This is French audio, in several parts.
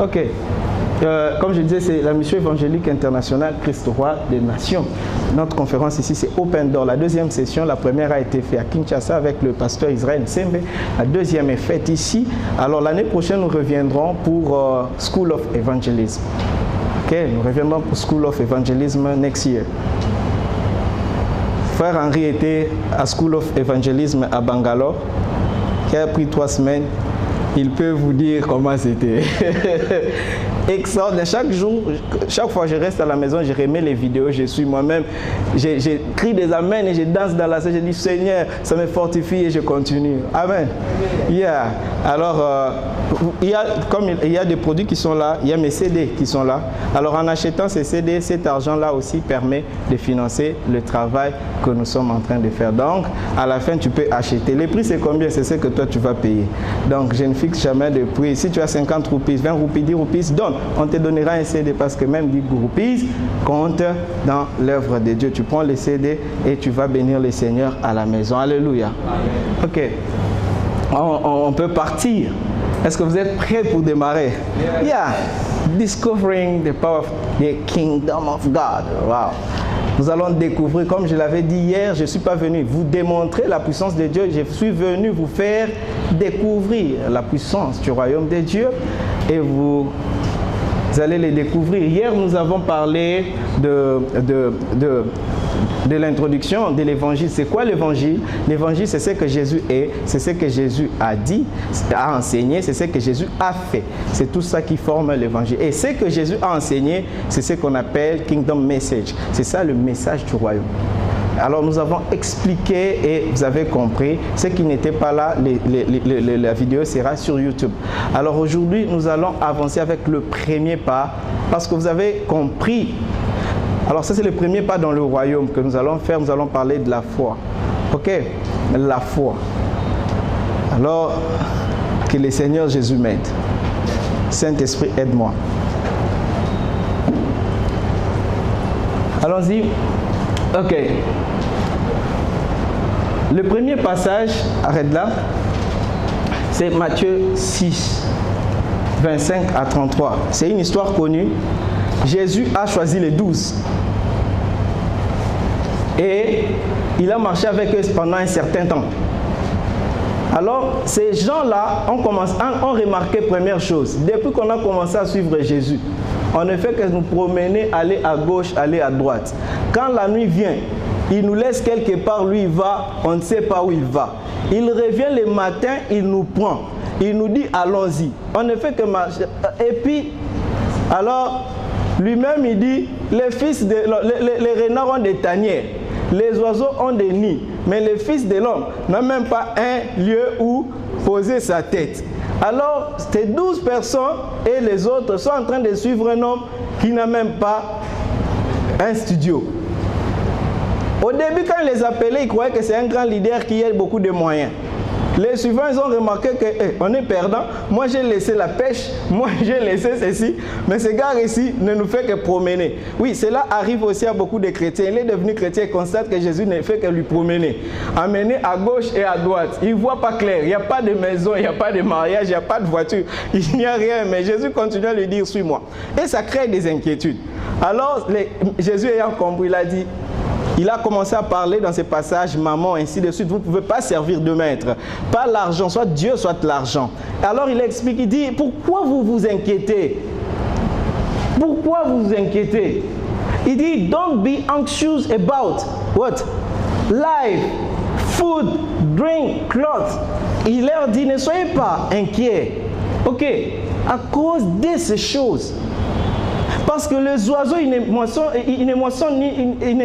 Ok. Comme je disais, c'est la mission évangélique internationale Christ Roi des Nations. Notre conférence ici, c'est Open Door. La deuxième session, la première a été faite à Kinshasa avec le pasteur Israël Sembe. La deuxième est faite ici. Alors l'année prochaine, nous reviendrons pour School of Evangelism. Ok, nous reviendrons pour School of Evangelism next year. Frère Henri était à School of Evangelism à Bangalore, qui a pris 3 semaines. Il peut vous dire comment c'était. Extraordinaire. Chaque jour, chaque fois que je reste à la maison, je remets les vidéos, je suis moi-même, j'ai crie des amens et je danse dans la salle, je dis Seigneur, ça me fortifie et je continue. Amen. Yeah. Alors, il y a des produits qui sont là, il y a mes CD qui sont là. Alors en achetant ces CD, cet argent-là aussi permet de financer le travail que nous sommes en train de faire. Donc, à la fin, tu peux acheter. Les prix, c'est combien? C'est ce que toi, tu vas payer. Donc, je ne fixe jamais de prix. Si tu as 50 roupies, 20 roupies, 10 roupies, donne. On te donnera un CD parce que même 10 roupies comptent dans l'œuvre de Dieu. Tu prends les CD et tu vas bénir le Seigneur à la maison. Alléluia. Ok. On peut partir. Est-ce que vous êtes prêts pour démarrer? Yeah. Discovering the power of the kingdom of God. Wow. Nous allons découvrir, comme je l'avais dit hier, je ne suis pas venu vous démontrer la puissance de Dieu, je suis venu vous faire découvrir la puissance du royaume de Dieu et vous allez les découvrir. Hier, nous avons parlé de l'introduction de l'évangile. C'est quoi l'évangile? L'évangile, c'est ce que Jésus est, c'est ce que Jésus a dit, a enseigné, c'est ce que Jésus a fait. C'est tout ça qui forme l'évangile. Et ce que Jésus a enseigné, c'est ce qu'on appelle Kingdom Message. C'est ça le message du royaume. Alors nous avons expliqué et vous avez compris. Ce qui n'était pas là, la vidéo sera sur YouTube. Alors aujourd'hui, nous allons avancer avec le premier pas parce que vous avez compris. Alors ça c'est le premier pas dans le royaume que nous allons faire. Nous allons parler de la foi. Ok? La foi. Alors que le Seigneur Jésus m'aide. Saint-Esprit, aide-moi. Allons-y. Ok. Le premier passage, arrête là, c'est Matthieu 6, 25 à 33. C'est une histoire connue. Jésus a choisi les 12. Et il a marché avec eux pendant un certain temps. Alors, ces gens-là ont remarqué première chose. Depuis qu'on a commencé à suivre Jésus, on ne fait que nous promener, aller à gauche, aller à droite. Quand la nuit vient, il nous laisse quelque part, lui il va, on ne sait pas où il va. Il revient le matin, il nous prend. Il nous dit allons-y. On ne fait que marcher. Et puis, alors, lui-même il dit, les renards ont des tanières, les oiseaux ont des nids, mais le Fils de l'homme n'a même pas un lieu où poser sa tête. Alors, ces 12 personnes et les autres sont en train de suivre un homme qui n'a même pas un studio. Au début, quand ils les appelaient, ils croyaient que c'est un grand leader qui a beaucoup de moyens. Les suivants, ils ont remarqué qu'on est perdant. Moi, j'ai laissé la pêche. Moi, j'ai laissé ceci. Mais ce gars ici ne nous fait que promener. Oui, cela arrive aussi à beaucoup de chrétiens. Il est devenu chrétien et constate que Jésus ne fait que lui promener. Amener à gauche et à droite. Il ne voit pas clair. Il n'y a pas de maison, il n'y a pas de mariage, il n'y a pas de voiture. Il n'y a rien. Mais Jésus continue à lui dire, suis-moi. Et ça crée des inquiétudes. Alors, Jésus ayant compris, il a dit, il a commencé à parler dans ces passages, maman, ainsi de suite. Vous ne pouvez pas servir de maître. Pas l'argent, soit Dieu, soit l'argent. Alors il explique, il dit, pourquoi vous vous inquiétez? Pourquoi vous vous inquiétez? Il dit, don't be anxious about what? Life, food, drink, clothes. Il leur dit, ne soyez pas inquiets. Ok, à cause de ces choses. Parce que les oiseaux, ils ne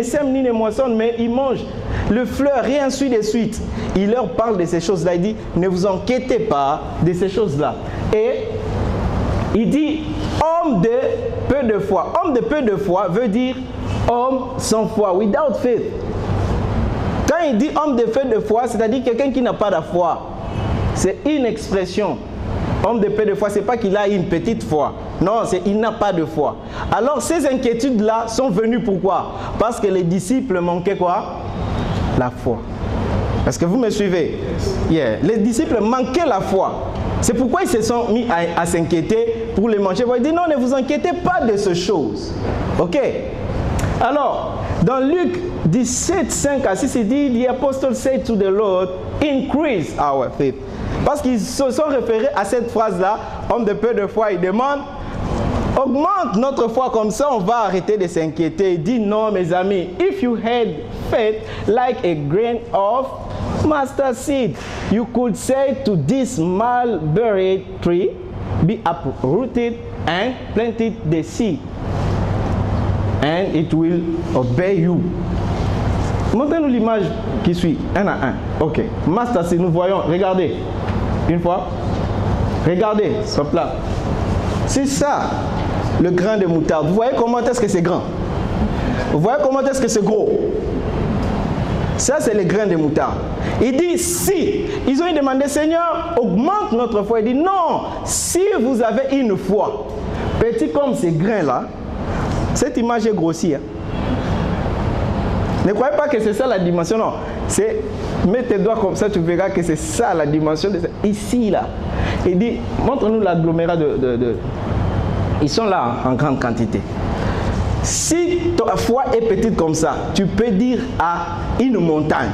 sèment ni ne moissonnent, mais ils mangent le fleur et ainsi de suite. Il leur parle de ces choses-là. Il dit, ne vous inquiétez pas de ces choses-là. Et il dit, homme de peu de foi. Homme de peu de foi veut dire homme sans foi, without faith. Quand il dit homme de peu de foi, c'est-à-dire quelqu'un qui n'a pas de foi. C'est une expression. Homme de peu de foi, ce n'est pas qu'il a une petite foi. Non, il n'a pas de foi. Alors, ces inquiétudes-là sont venues pourquoi? Parce que les disciples manquaient quoi? La foi. Est-ce que vous me suivez? Yeah. Les disciples manquaient la foi. C'est pourquoi ils se sont mis à s'inquiéter pour les manger. Il dit non, ne vous inquiétez pas de ces choses. Ok? Alors, dans Luc 17, 5 à 6, il dit, the apostles said to the Lord, increase our faith. Parce qu'ils se sont référés à cette phrase-là, homme de peu de foi, il demande, augmente notre foi, comme ça on va arrêter de s'inquiéter. Il dit non, mes amis, if you had faith like a grain of mustard seed, you could say to this mulberry tree, be uprooted and planted the seed, and it will obey you. Montrez-nous l'image qui suit, un à un. Ok, mustard seed, nous voyons, regardez, une fois, regardez, hop là. C'est ça, le grain de moutarde. Vous voyez comment est-ce que c'est grand? Vous voyez comment est-ce que c'est gros? Ça, c'est les grains de moutarde. Il dit, si, ils ont demandé, Seigneur, augmente notre foi. Il dit, non, si vous avez une foi, petit comme ces grains-là, cette image est grossie. Hein? Ne croyez pas que c'est ça la dimension, non. C'est, mets tes doigts comme ça, tu verras que c'est ça la dimension. Ici, là. Il dit, montre-nous l'agglomérat Ils sont là en grande quantité. Si ta foi est petite comme ça, tu peux dire à une montagne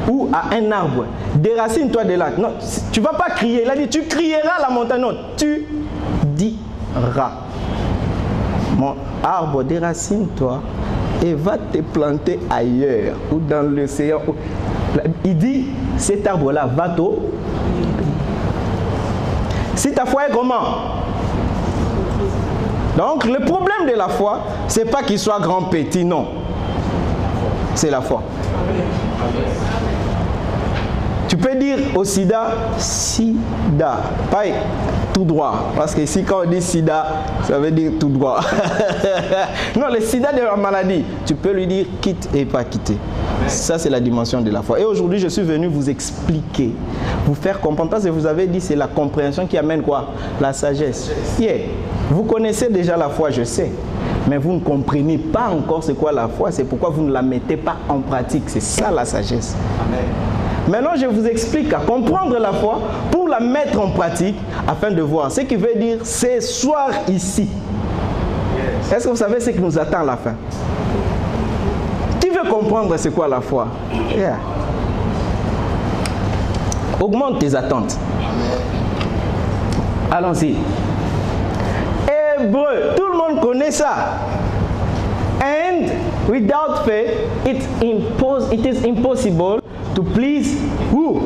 ou à un arbre, déracine-toi de là. Non, tu ne vas pas crier. Il a dit, tu crieras à la montagne. Non, tu diras. Mon arbre, déracine-toi et va te planter ailleurs ou dans l'océan. Il dit, cet arbre-là va t'au. Si ta foi est comment? Donc, le problème de la foi, ce n'est pas qu'il soit grand, petit, non. C'est la foi. Tu peux dire au sida, sida. Pas tout droit. Parce que ici, quand on dit sida, ça veut dire tout droit. Non, le sida de la maladie, tu peux lui dire quitte et pas quitter. Ça, c'est la dimension de la foi. Et aujourd'hui, je suis venu vous expliquer, vous faire comprendre. Parce que vous avez dit, c'est la compréhension qui amène quoi? La sagesse. Yeah. Vous connaissez déjà la foi, je sais. Mais vous ne comprenez pas encore c'est quoi la foi. C'est pourquoi vous ne la mettez pas en pratique. C'est ça la sagesse. Amen. Maintenant, je vous explique à comprendre la foi pour la mettre en pratique afin de voir. Ce qui veut dire, c'est soir ici. Yes. Est-ce que vous savez ce qui nous attend à la fin? Qui veut comprendre c'est quoi la foi? Yeah. Augmente tes attentes. Allons-y. Hébreu, tout le monde connaît ça. And without faith, it is impossible to please who?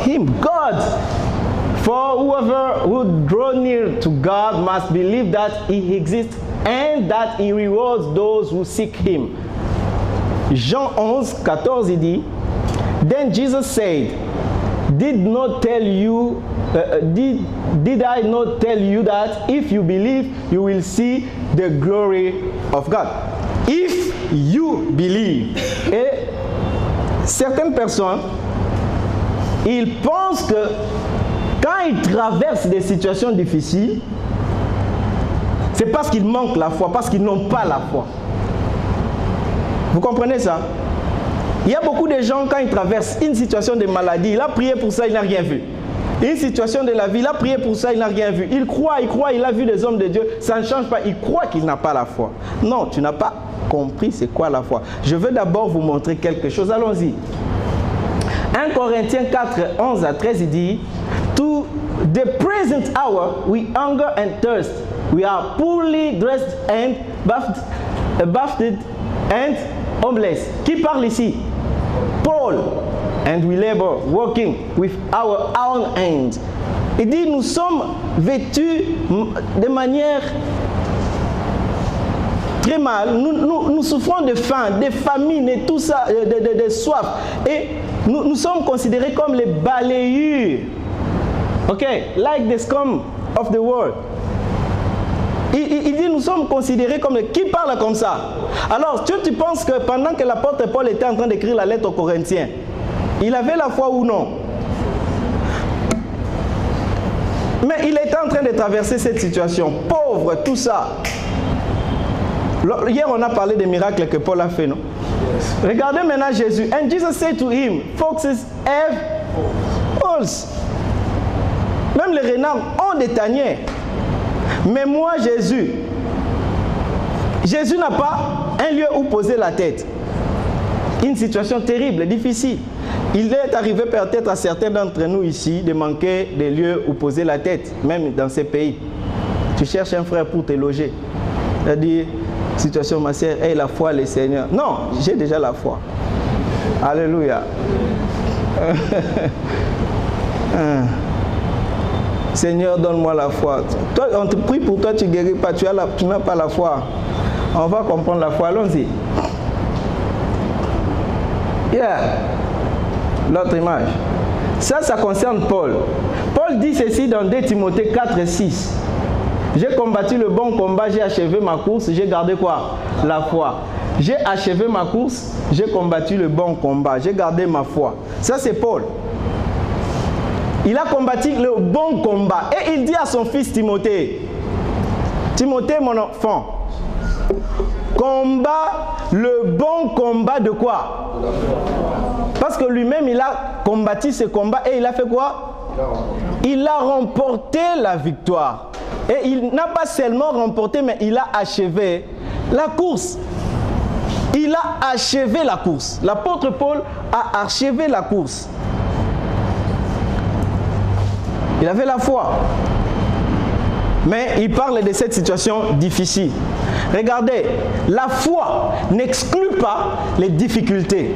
Him, God. For whoever would draw near to God must believe that He exists and that He rewards those who seek Him. Jean 11, 14, il dit, Then Jesus said, Did I not tell you that if you believe, you will see the glory of God? If you believe. Et certaines personnes, ils pensent que quand ils traversent des situations difficiles, c'est parce qu'ils manquent la foi, parce qu'ils n'ont pas la foi. Vous comprenez ça? Il y a beaucoup de gens, quand ils traversent une situation de maladie, il a prié pour ça, il n'a rien vu. Une situation de la vie, il a prié pour ça, il n'a rien vu. Il croit, il a vu des hommes de Dieu, ça ne change pas, il croit qu'il n'a pas la foi. Non, tu n'as pas compris c'est quoi la foi. Je veux d'abord vous montrer quelque chose, allons-y. 1 Corinthiens 4, 11 à 13, il dit, To the present hour, we hunger and thirst. We are poorly dressed and buffeted and homeless. Qui parle ici? Paul. And we labor, working with our own hands. Il dit, nous sommes vêtus de manière très mal. Nous souffrons de faim, de famine et tout ça, de soif. Et nous sommes considérés comme les balayures. Ok, like the scum of the world. Il dit, nous sommes considérés comme... Qui parle comme ça? Alors, tu penses que pendant que l'apôtre Paul était en train d'écrire la lettre aux Corinthiens, il avait la foi ou non? Mais il était en train de traverser cette situation. Pauvre, tout ça. Hier, on a parlé des miracles que Paul a fait, non? Regardez maintenant Jésus. And Jesus said to him, Foxes have holes. Même Même les renards ont des tanières. Mais moi, Jésus n'a pas un lieu où poser la tête. Une situation terrible, difficile. Il est arrivé peut-être à certains d'entre nous ici de manquer des lieux où poser la tête, même dans ces pays. Tu cherches un frère pour te loger. C'est-à-dire, situation, ma sœur, aie la foi, le Seigneur. Non, j'ai déjà la foi. Alléluia. Seigneur, donne-moi la foi. Toi, on te prie pour toi, tu ne guéris pas, tu n'as pas la foi. On va comprendre la foi, allons-y. L'autre image. Ça concerne Paul. Paul dit ceci dans 2 Timothée 4 et 6. J'ai combattu le bon combat, j'ai achevé ma course, j'ai gardé quoi? La foi. J'ai achevé ma course, j'ai combattu le bon combat, j'ai gardé ma foi. Ça c'est Paul. Il a combattu le bon combat. Et il dit à son fils Timothée, Timothée mon enfant, combat le bon combat de quoi? Parce que lui-même il a combattu ce combat et il a fait quoi? Il a remporté la victoire. Et il n'a pas seulement remporté, mais il a achevé la course. Il a achevé la course. L'apôtre Paul a achevé la course. Il avait la foi. Mais il parle de cette situation difficile. Regardez, la foi n'exclut pas les difficultés.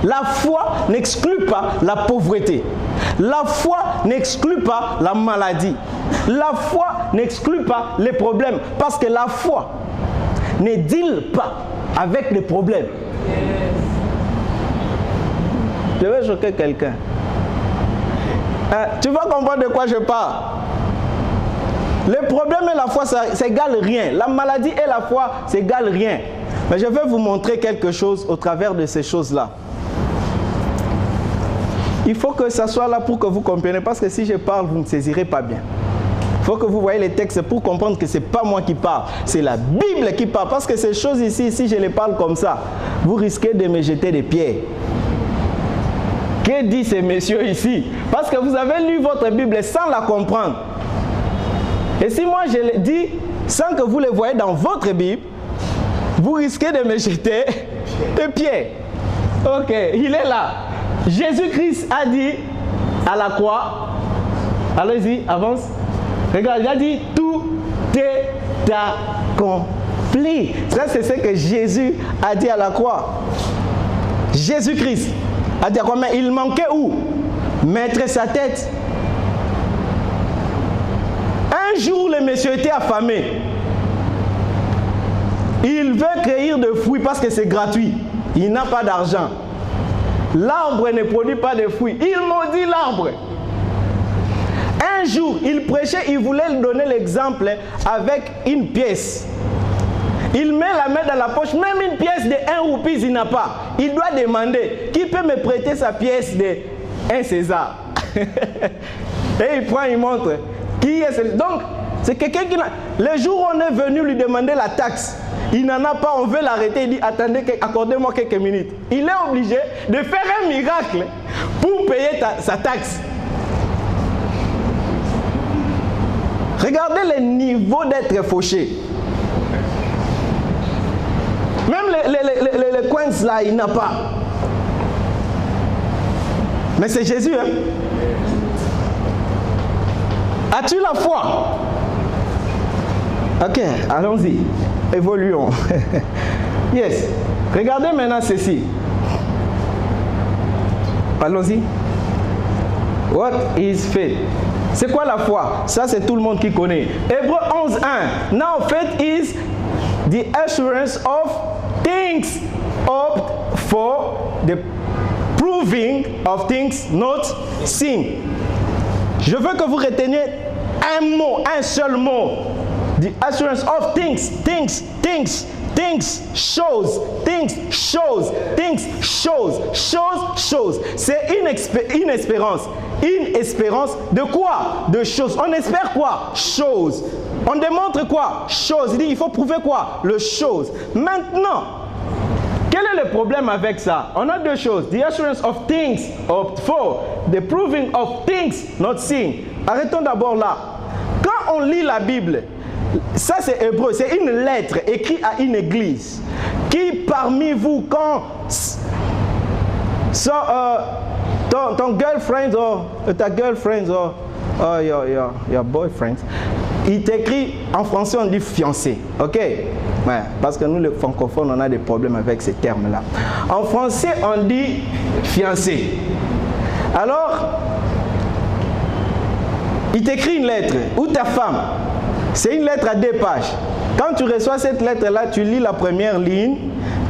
La foi n'exclut pas la pauvreté. La foi n'exclut pas la maladie. La foi n'exclut pas les problèmes. Parce que la foi ne deal pas avec les problèmes. Je vais choquer quelqu'un. Tu vas comprendre de quoi je parle. Les problèmes et la foi, ça n'égale rien. La maladie et la foi, ça n'égale rien. Mais je vais vous montrer quelque chose au travers de ces choses-là. Il faut que ça soit là pour que vous compreniez. Parce que si je parle, vous ne saisirez pas bien. Il faut que vous voyez les textes pour comprendre que ce n'est pas moi qui parle. C'est la Bible qui parle. Parce que ces choses ici, si je les parle comme ça, vous risquez de me jeter des pierres. Que disent ces messieurs ici? Parce que vous avez lu votre Bible sans la comprendre. Et si moi je le dis sans que vous le voyez dans votre Bible, vous risquez de me jeter des pierres. Ok, il est là. Jésus-Christ a dit à la croix, allez-y, avance. Regarde, il a dit tout est accompli. Ça, c'est ce que Jésus a dit à la croix. Jésus-Christ a dit à quoi? Mais il manquait où? Mettre sa tête. Un jour, le monsieur était affamé. Il veut cueillir de fruits parce que c'est gratuit. Il n'a pas d'argent. L'arbre ne produit pas de fruits. Il maudit l'arbre. Un jour, il prêchait, il voulait lui donner l'exemple avec une pièce. Il met la main dans la poche, même une pièce de 1 roupie, il n'a pas. Il doit demander, qui peut me prêter sa pièce de 1 César? Et il prend, il montre. Qui est celui? Donc, c'est quelqu'un qui n'a... Le jour où on est venu lui demander la taxe, il n'en a pas, on veut l'arrêter, il dit, attendez, accordez-moi quelques minutes. Il est obligé de faire un miracle pour payer sa taxe. Regardez le niveau d'être fauché. Même les coins là, il n'a pas. Mais c'est Jésus, hein? As-tu la foi? Ok, allons-y. Évoluons. Yes. Regardez maintenant ceci. Allons-y. What is faith? C'est quoi la foi? Ça, c'est tout le monde qui connaît. Hébreux 11:1. Now faith is the assurance of things hoped for, the proving of things not seen. Je veux que vous reteniez un mot, un seul mot. The assurance of things, things, things, things, shows, things, shows, things, shows, shows, shows. C'est une espérance. Une espérance de quoi? De choses. On espère quoi? Choses. On démontre quoi? Chose. Il dit, il faut prouver quoi? Le chose. Maintenant, quel est le problème avec ça? On a deux choses. The assurance of things hoped for. The proving of things not seen. Arrêtons d'abord là. Quand on lit la Bible, ça c'est hébreu, c'est une lettre écrite à une église. Qui parmi vous, quand ton girlfriend ou ta girlfriend ou your boyfriend, il t'écrit en français, on dit fiancé, ok? Ouais, parce que nous les francophones, on a des problèmes avec ces termes-là. En français, on dit fiancé. Alors, il t'écrit une lettre, ou ta femme, c'est une lettre à 2 pages. Quand tu reçois cette lettre-là, tu lis la première ligne,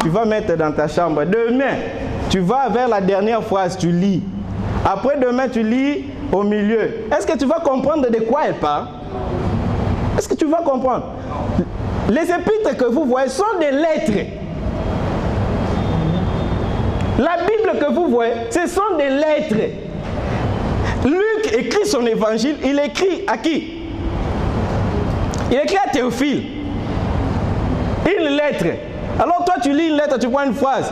tu vas mettre dans ta chambre. Demain, tu vas vers la dernière phrase, tu lis. Après demain, tu lis au milieu. Est-ce que tu vas comprendre de quoi elle parle? Est-ce que tu vas comprendre? Les épîtres que vous voyez sont des lettres. La Bible que vous voyez, ce sont des lettres. Luc écrit son évangile, il écrit à qui? Il écrit à Théophile. Une lettre. Alors toi tu lis une lettre, tu vois une phrase.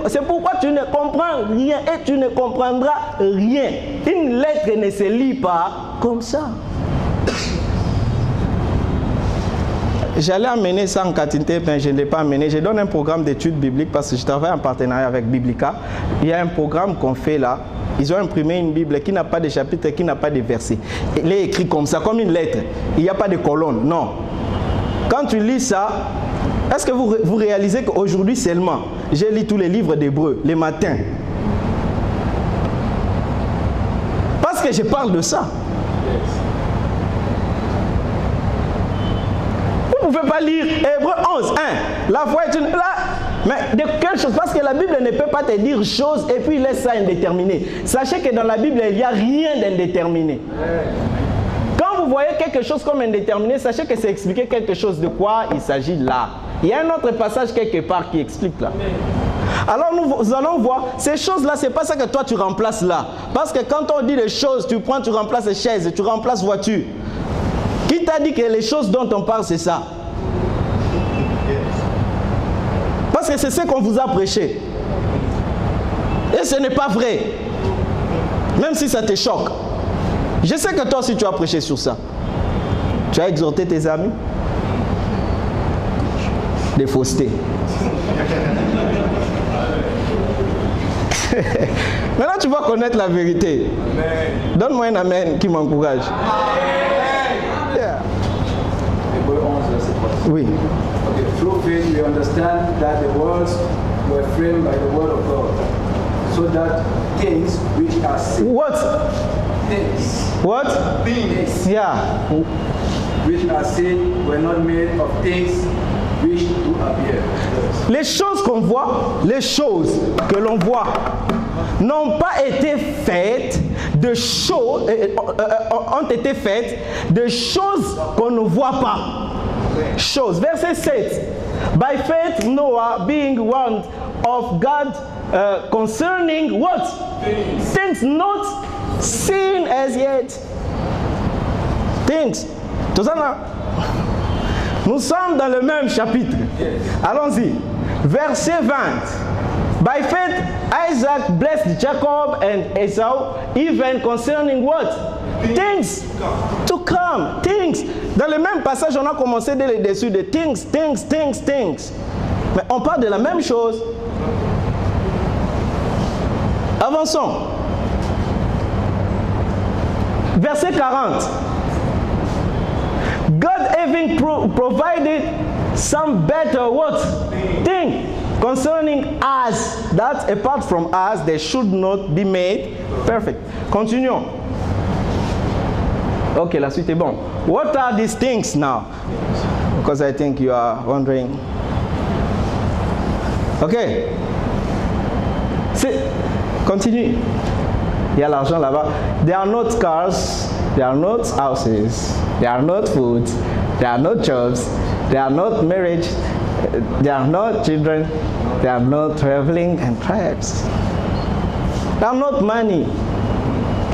C'est pourquoi tu ne comprends rien et tu ne comprendras rien. Une lettre ne se lit pas comme ça. J'allais amener ça en Katinté, mais je ne l'ai pas amené. Je donne un programme d'études bibliques parce que je travaille en partenariat avec Biblica. Il y a un programme qu'on fait là. Ils ont imprimé une Bible qui n'a pas de chapitre, qui n'a pas de versets. Elle est écrite comme ça, comme une lettre. Il n'y a pas de colonne, non. Quand tu lis ça, est-ce que vous réalisez qu'aujourd'hui seulement, j'ai lu tous les livres d'Hébreu, les matins? Parce que je parle de ça. Vous ne pouvez pas lire Hébreu 11, 1. La foi est une... Mais de quelle chose? Parce que la Bible ne peut pas te dire chose et puis laisse ça indéterminé. Sachez que dans la Bible, il n'y a rien d'indéterminé. Quand vous voyez quelque chose comme indéterminé, sachez que c'est expliquer quelque chose de quoi il s'agit là. Il y a un autre passage quelque part qui explique là. Alors nous allons voir, ces choses-là, c'est pas ça que toi tu remplaces là. Parce que quand on dit des choses, tu prends, tu remplaces les chaises, tu remplaces voiture. Qui t'a dit que les choses dont on parle, c'est ça? Parce que c'est ce qu'on vous a prêché. Et ce n'est pas vrai. Même si ça te choque. Je sais que toi aussi tu as prêché sur ça. Tu as exhorté tes amis. Des faussetés. Maintenant tu vas connaître la vérité. Donne-moi un amen qui m'encourage. Yeah. Oui. Okay, through faith we understand that the worlds were framed by the word of God, so that things which are seen. What? Things. What? Things. Yeah. Which are seen were not made of things which do appear. Les choses qu'on voit, les choses que l'on voit, n'ont pas été faites de choses, ont été faites de choses qu'on ne voit pas. Choses. Verset 7. By faith Noah, being warned of God concerning what? Things not seen as yet. Things. Tout ça là. Nous sommes dans le même chapitre. Allons-y. Verset 20. By faith, Isaac blessed Jacob and Esau, even concerning what? Things to come. Things. Dans le même passage, on a commencé dès le dessus de things. Mais on parle de la même chose. Avançons. Verset 40. God having provided some better what? Thing concerning us, that apart from us, they should not be made perfect. Continuons. Ok, la suite est bon. What are these things now? Because I think you are wondering. Ok. Continue. Il y a l'argent là-bas. They are not cars, they are not houses, they are not food, they are not jobs, they are not marriage, they are not children, they are not traveling and tribes. They are not money.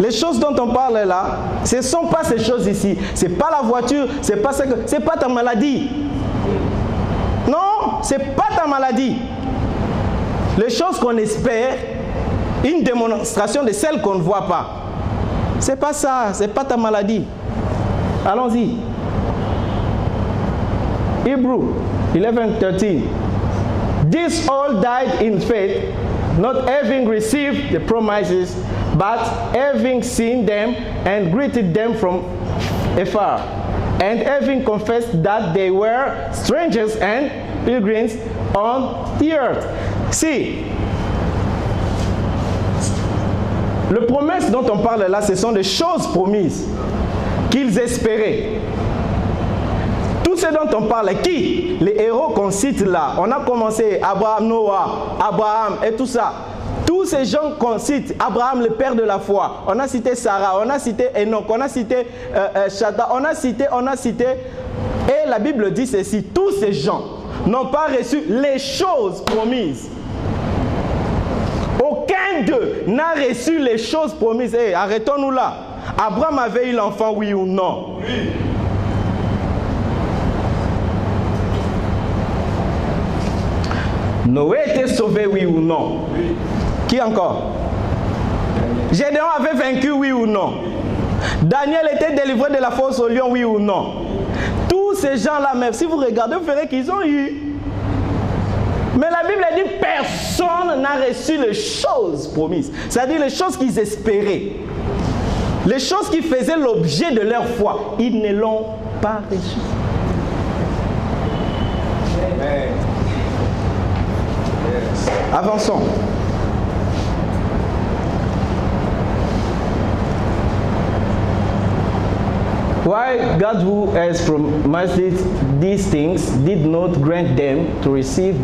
Les choses dont on parle là, ce ne sont pas ces choses ici. Ce n'est pas la voiture, c'est pas ta maladie. Non, ce n'est pas ta maladie. Les choses qu'on espère, une démonstration de celles qu'on ne voit pas. C'est pas ça, c'est pas ta maladie. Allons-y. Hebrew 11:13. These all died in faith, not having received the promises, but having seen them and greeted them from afar, and having confessed that they were strangers and pilgrims on the earth. See, les promesses dont on parle là, ce sont des choses promises qu'ils espéraient. Tout ce dont on parle, qui? Les héros qu'on cite là. On a commencé Abraham, Noah, Abraham et tout ça. Tous ces gens qu'on cite, Abraham, le père de la foi, on a cité Sarah, on a cité Enoch, on a cité Shada, on a cité, et la Bible dit ceci, tous ces gens n'ont pas reçu les choses promises. Aucun d'eux n'a reçu les choses promises. Hey, arrêtons-nous là. Abraham avait eu l'enfant, oui ou non? Oui. Noé était sauvé, oui ou non? Oui. Qui encore? Gédéon avait vaincu, oui ou non? Daniel était délivré de la fosse au lion, oui ou non? Tous ces gens-là, même si vous regardez, vous verrez qu'ils ont eu. Mais la Bible dit personne n'a reçu les choses promises. C'est-à-dire les choses qu'ils espéraient. Les choses qui faisaient l'objet de leur foi. Ils ne l'ont pas reçu. Amen. Yes. Avançons. Why God who has promised these things did not grant them to receive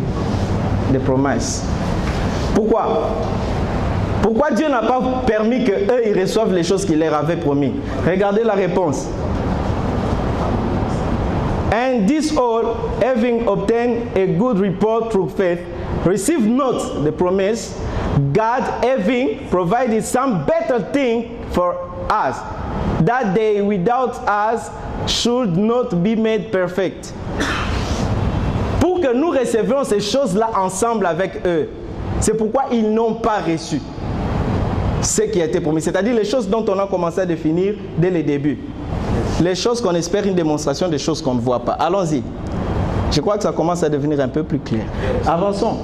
the promise? Pourquoi? Pourquoi Dieu n'a pas permis qu'eux ils reçoivent les choses qu'il leur avait promis? Regardez la réponse. And this all, having obtained a good report through faith, received not the promise, God having provided some better thing for us, that they without us should not be made perfect. Pour que nous recevions ces choses-là ensemble avec eux. C'est pourquoi ils n'ont pas reçu ce qui a été promis. C'est-à-dire les choses dont on a commencé à définir dès le début. Les choses qu'on espère, une démonstration des choses qu'on ne voit pas. Allons-y. Je crois que ça commence à devenir un peu plus clair. Avançons.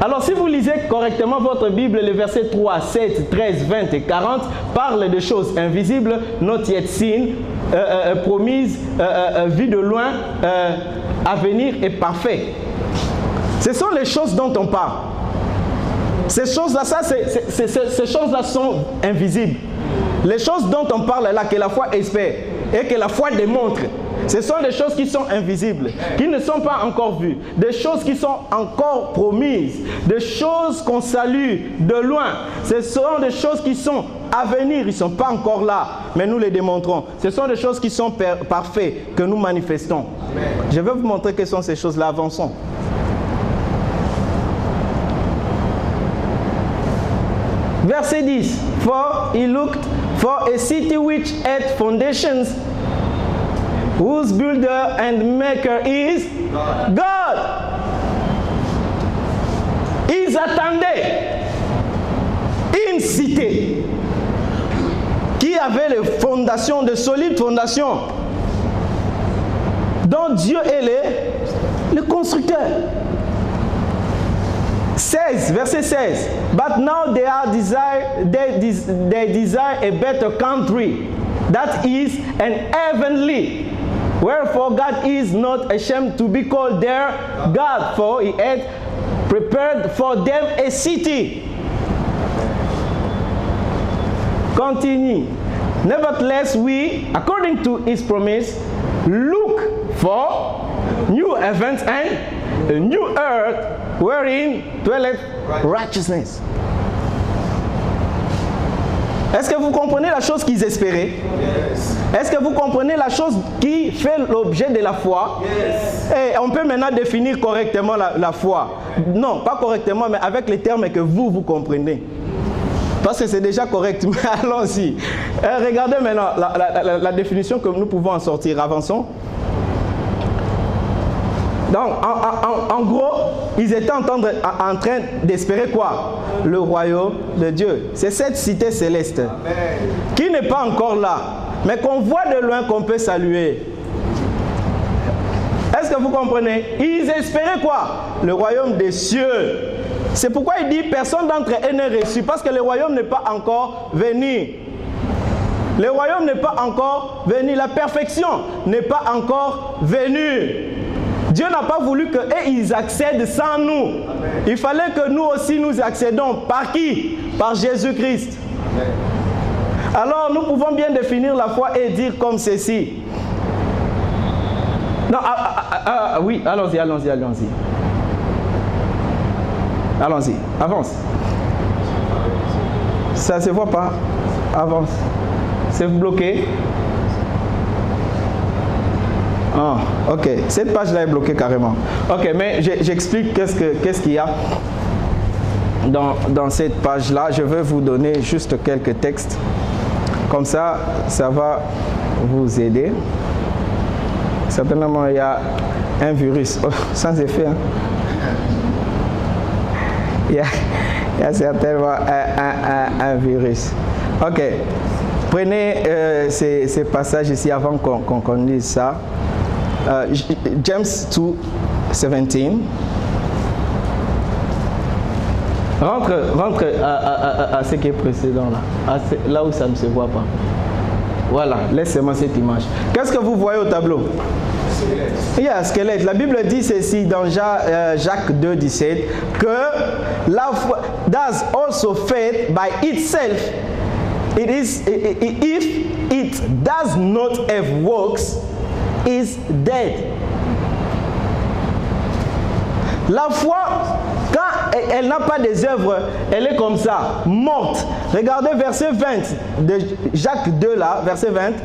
Alors, si vous lisez correctement votre Bible, les versets 3, 7, 13, 20 et 40 parlent de choses invisibles, not yet seen, promises, vues de loin, à venir et parfait. Ce sont les choses dont on parle. Ces choses-là, ces choses-là sont invisibles. Les choses dont on parle là, que la foi espère et que la foi démontre, ce sont des choses qui sont invisibles, qui ne sont pas encore vues, des choses qui sont encore promises, des choses qu'on salue de loin. Ce sont des choses qui sont à venir, ils ne sont pas encore là, mais nous les démontrons. Ce sont des choses qui sont parfaites, que nous manifestons. Je vais vous montrer quelles sont ces choses-là. Avançons. Verset 10. For he looked for a city which had foundations, whose builder and maker is God. Ils attendaient une cité qui avait les fondations, de solides fondations, dont Dieu est le constructeur. 16, verset 16. But now they desire a better country, that is an heavenly. Wherefore God is not ashamed to be called their God, for he had prepared for them a city. Continue. Nevertheless, we, according to his promise, look for new heavens and a new earth, wherein dwelleth righteousness. Est-ce que vous comprenez la chose qu'ils espéraient? Yes. Est-ce que vous comprenez la chose qui fait l'objet de la foi? Yes. Et on peut maintenant définir correctement la foi. Non, pas correctement, mais avec les termes que vous comprenez. Parce que c'est déjà correct, mais allons-y. Regardez maintenant la définition que nous pouvons en sortir. Avançons. Donc, en gros, ils étaient en train d'espérer quoi? Le royaume de Dieu. C'est cette cité céleste. Amen. Qui n'est pas encore là, mais qu'on voit de loin, qu'on peut saluer. Est-ce que vous comprenez? Ils espéraient quoi? Le royaume des cieux. C'est pourquoi il dit personne d'entre eux n'est reçu, parce que le royaume n'est pas encore venu. Le royaume n'est pas encore venu. La perfection n'est pas encore venue. Dieu n'a pas voulu qu'ils accèdent sans nous. Amen. Il fallait que nous aussi nous accédons. Par qui? Par Jésus-Christ. Alors nous pouvons bien définir la foi et dire comme ceci. Non, oui, allons-y. Allons-y, avance. Ça ne se voit pas. Avance. C'est bloqué. Ah, ok. Cette page-là est bloquée carrément. Ok, mais j'explique qu'est-ce qu'il y a dans cette page-là. Je vais vous donner juste quelques textes. Comme ça, ça va vous aider. Certainement, il y a un virus. Oh, sans effet. Hein. Il y a certainement un virus. Ok. Prenez ces passages ici avant qu'on lise ça. James 2:17. Rentre à ce qui est précédent là. Là où ça ne se voit pas. Voilà, laissez-moi cette image. Qu'est-ce que vous voyez au tableau? Il y a un squelette. La Bible dit ceci dans Jacques 2:17 que love does also faith by itself. If it does not have works, is dead. La foi, quand elle n'a pas des œuvres, elle est comme ça, morte. Regardez verset 20 de Jacques 2 là, verset 20.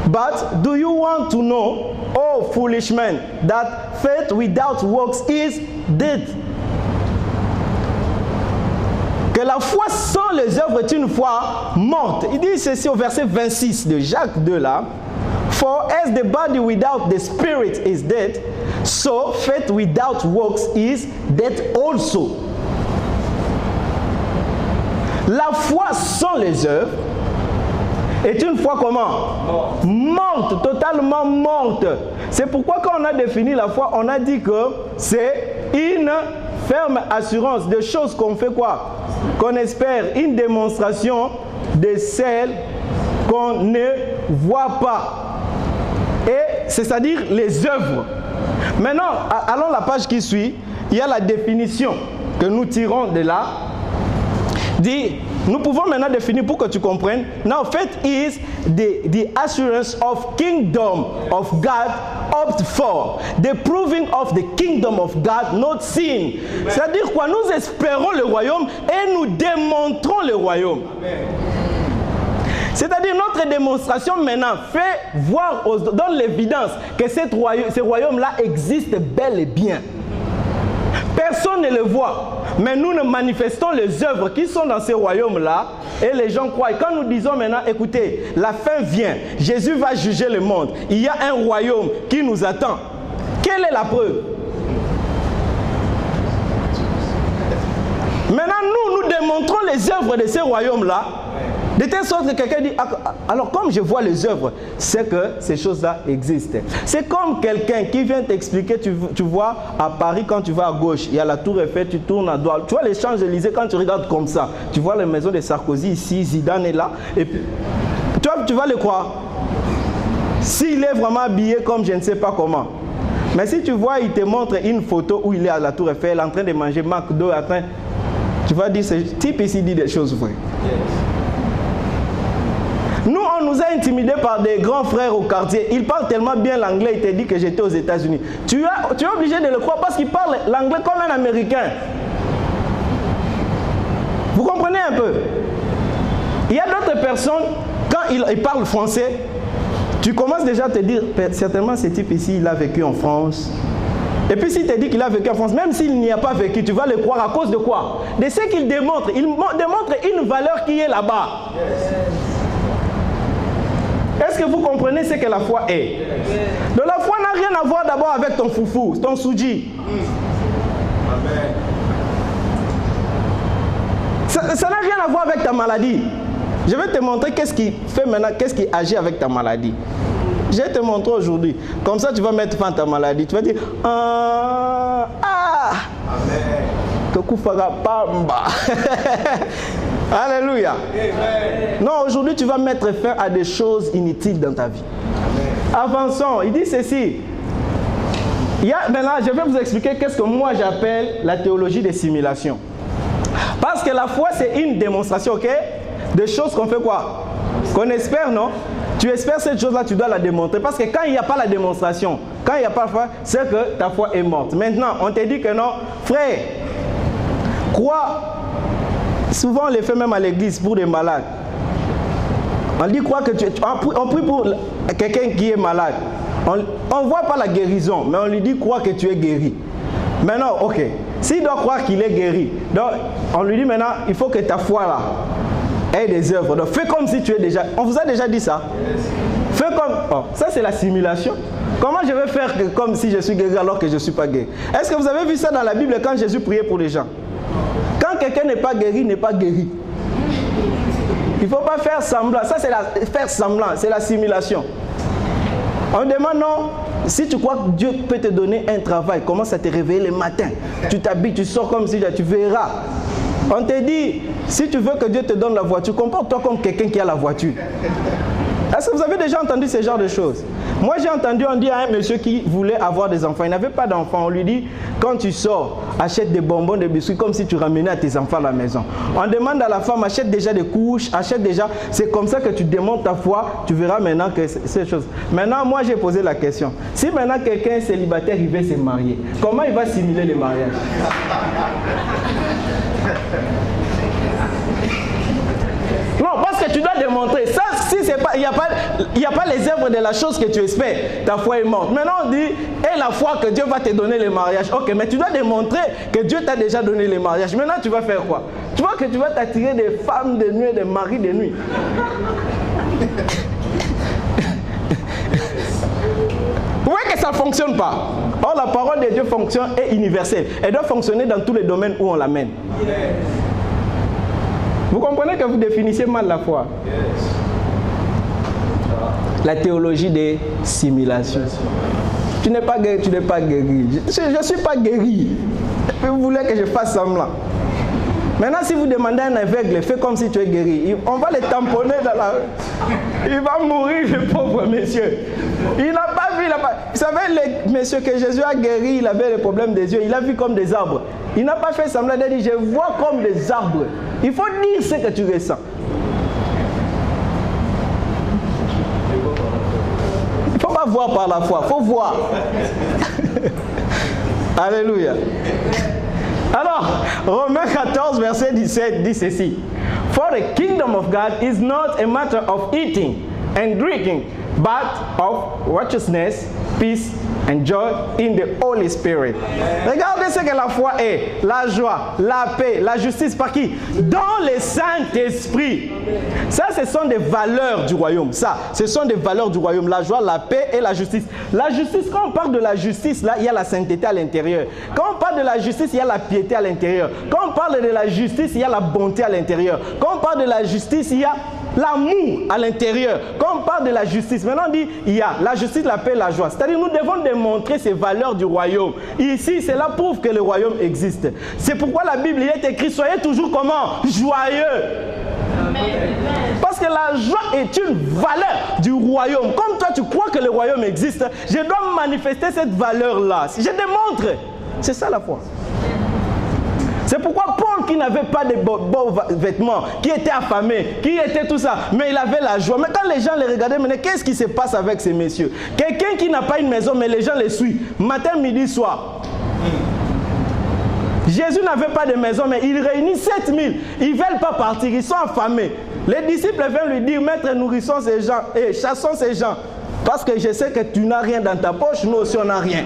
But do you want to know, oh foolish men, that faith without works is dead? Que la foi sans les œuvres est une foi morte. Il dit ceci au verset 26 de Jacques 2 là. For as the body without the spirit is dead, so faith without works is dead also. La foi sans les œuvres est une foi comment? Morte, totalement morte. C'est pourquoi quand on a défini la foi, on a dit que c'est une ferme assurance de choses qu'on fait quoi? Qu'on espère, une démonstration de celles qu'on ne voit pas. Et c'est-à-dire les œuvres. Maintenant, allons à la page qui suit. Il y a la définition que nous tirons de là. Dit, nous pouvons maintenant définir pour que tu comprennes. Now, faith is the assurance of kingdom of God hoped for. The proving of the kingdom of God not seen. C'est-à-dire quoi? Nous espérons le royaume et nous démontrons le royaume. Amen. C'est-à-dire notre démonstration maintenant fait voir, donne l'évidence que ce royaume-là existe bel et bien. Personne ne le voit, mais nous manifestons les œuvres qui sont dans ce royaume-là et les gens croient. Et quand nous disons maintenant, écoutez, la fin vient, Jésus va juger le monde, il y a un royaume qui nous attend. Quelle est la preuve? Maintenant, nous démontrons les œuvres de ce royaume-là. De telle sorte que quelqu'un dit, alors comme je vois les œuvres, c'est que ces choses-là existent. C'est comme quelqu'un qui vient t'expliquer, tu vois, à Paris, quand tu vas à gauche, il y a la tour Eiffel, tu tournes à droite. Tu vois les Champs-Élysées, quand tu regardes comme ça, tu vois la maison de Sarkozy ici, Zidane est là, et puis, tu vas le croire. S'il est vraiment habillé comme je ne sais pas comment. Mais si tu vois, il te montre une photo où il est à la tour Eiffel, en train de manger McDo, tu vas dire, ce type ici dit des choses vraies. Yes. Nous, on nous a intimidés par des grands frères au quartier. Ils parlent tellement bien l'anglais, il te dit que j'étais aux États-Unis. Tu es obligé de le croire parce qu'il parle l'anglais comme un Américain. Vous comprenez un peu? Il y a d'autres personnes, quand ils parlent français, tu commences déjà à te dire, certainement ce type ici, il a vécu en France. Et puis s'il te dit qu'il a vécu en France, même s'il n'y a pas vécu, tu vas le croire à cause de quoi? De ce qu'il démontre. Il démontre une valeur qui est là-bas. Yes. Est-ce que vous comprenez ce que la foi est? Donc la foi n'a rien à voir d'abord avec ton foufou, ton souji. Amen. Ça n'a rien à voir avec ta maladie. Je vais te montrer qu'est-ce qui fait maintenant, qu'est-ce qui agit avec ta maladie. Je vais te montrer aujourd'hui. Comme ça, tu vas mettre fin à ta maladie. Tu vas dire Amen. Alléluia. Amen. Non, aujourd'hui, tu vas mettre fin à des choses inutiles dans ta vie. Amen. Avançons. Il dit ceci. Maintenant, je vais vous expliquer qu'est-ce que moi j'appelle la théologie des simulations. Parce que la foi, c'est une démonstration, ok? De choses qu'on fait quoi? Qu'on espère, non? Tu espères cette chose-là, tu dois la démontrer. Parce que quand il n'y a pas la démonstration, quand il n'y a pas la foi, c'est que ta foi est morte. Maintenant, on te dit que non, frère, crois. Souvent, on les fait même à l'église pour des malades. On dit crois que on prie pour quelqu'un qui est malade. On ne voit pas la guérison, mais on lui dit crois que tu es guéri. Maintenant, ok. S'il doit croire qu'il est guéri, donc on lui dit maintenant, il faut que ta foi là ait des œuvres. Donc fais comme si tu es déjà... On vous a déjà dit ça? Fais comme... Oh, ça c'est la simulation. Comment je vais faire comme si je suis guéri alors que je ne suis pas guéri? Est-ce que vous avez vu ça dans la Bible quand Jésus priait pour les gens? Quand quelqu'un n'est pas guéri, n'est pas guéri. Il ne faut pas faire semblant. Ça c'est faire semblant, c'est la simulation. On demande non, si tu crois que Dieu peut te donner un travail, commence à te réveiller le matin. Tu t'habilles, tu sors comme si tu verras. On te dit, si tu veux que Dieu te donne la voiture, comporte-toi comme quelqu'un qui a la voiture. Est-ce que vous avez déjà entendu ce genre de choses? Moi j'ai entendu, on dit à un monsieur qui voulait avoir des enfants, il n'avait pas d'enfants, on lui dit, quand tu sors, achète des bonbons, des biscuits, comme si tu ramenais à tes enfants à la maison. On demande à la femme, achète déjà des couches, achète déjà, c'est comme ça que tu démontres ta foi, tu verras maintenant que c'est ces choses. Maintenant, moi j'ai posé la question, si maintenant quelqu'un est célibataire, il veut se marier, comment il va simuler le mariage? Non, parce que tu dois démontrer. Ça, si c'est pas, il n'y a pas les œuvres de la chose que tu espères, ta foi est morte. Maintenant, on dit, et la foi que Dieu va te donner le mariage. Ok, mais tu dois démontrer que Dieu t'a déjà donné le mariage. Maintenant, tu vas faire quoi? Tu vois que tu vas t'attirer des femmes de nuit, des maris de nuit. Vous voyez que ça ne fonctionne pas. Or, la parole de Dieu fonctionne et universelle. Elle doit fonctionner dans tous les domaines où on l'amène. Vous comprenez que vous définissez mal la foi? La théologie des simulations. Tu n'es pas guéri, tu n'es pas guéri. Je ne suis pas guéri. Vous voulez que je fasse semblant. Maintenant, si vous demandez à un aveugle, fais comme si tu es guéri. On va le tamponner dans la rue. Il va mourir, le pauvre monsieur. Il n'a pas vu, Vous savez, le monsieur que Jésus a guéri, il avait le problème des yeux. Il a vu comme des arbres. Il n'a pas fait semblant de dire, je vois comme des arbres. Il faut dire ce que tu ressens. Il ne faut pas voir par la foi, il faut voir. Alléluia. Alors, Romains 14, verset 17 dit ceci. For the kingdom of God is not a matter of eating and drinking, but of righteousness, peace and joy in the Holy Spirit. Regardez ce que la foi est. La joie, la paix, la justice par qui? Dans le Saint-Esprit. Ça, ce sont des valeurs du royaume. Ça, ce sont des valeurs du royaume. La joie, la paix et la justice. La justice, quand on parle de la justice, là, il y a la sainteté à l'intérieur. Quand on parle de la justice, il y a la piété à l'intérieur. Quand on parle de la justice, il y a la bonté à l'intérieur. Quand on parle de la justice, il y a l'amour à l'intérieur. Quand on parle de la justice, maintenant on dit il y a la justice, la paix, la joie. C'est-à-dire nous devons démontrer ces valeurs du royaume. Ici, cela prouve que le royaume existe. C'est pourquoi la Bible est écrite, soyez toujours comment? Joyeux. Parce que la joie est une valeur du royaume. Comme toi tu crois que le royaume existe, je dois manifester cette valeur-là. Je démontre. C'est ça la foi. C'est pourquoi Paul, qui n'avait pas de beaux vêtements, qui était affamé, qui était tout ça, mais il avait la joie. Mais quand les gens les regardaient, mais qu'est-ce qui se passe avec ces messieurs? Quelqu'un qui n'a pas une maison, mais les gens les suivent, matin, midi, soir. Jésus n'avait pas de maison, mais il réunit 7000. Ils ne veulent pas partir, ils sont affamés. Les disciples viennent lui dire, maître, nourrissons ces gens, et chassons ces gens. Parce que je sais que tu n'as rien dans ta poche, nous aussi on n'a rien.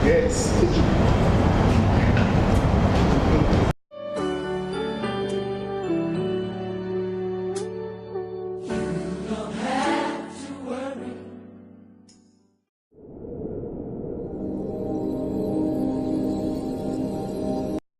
Yes.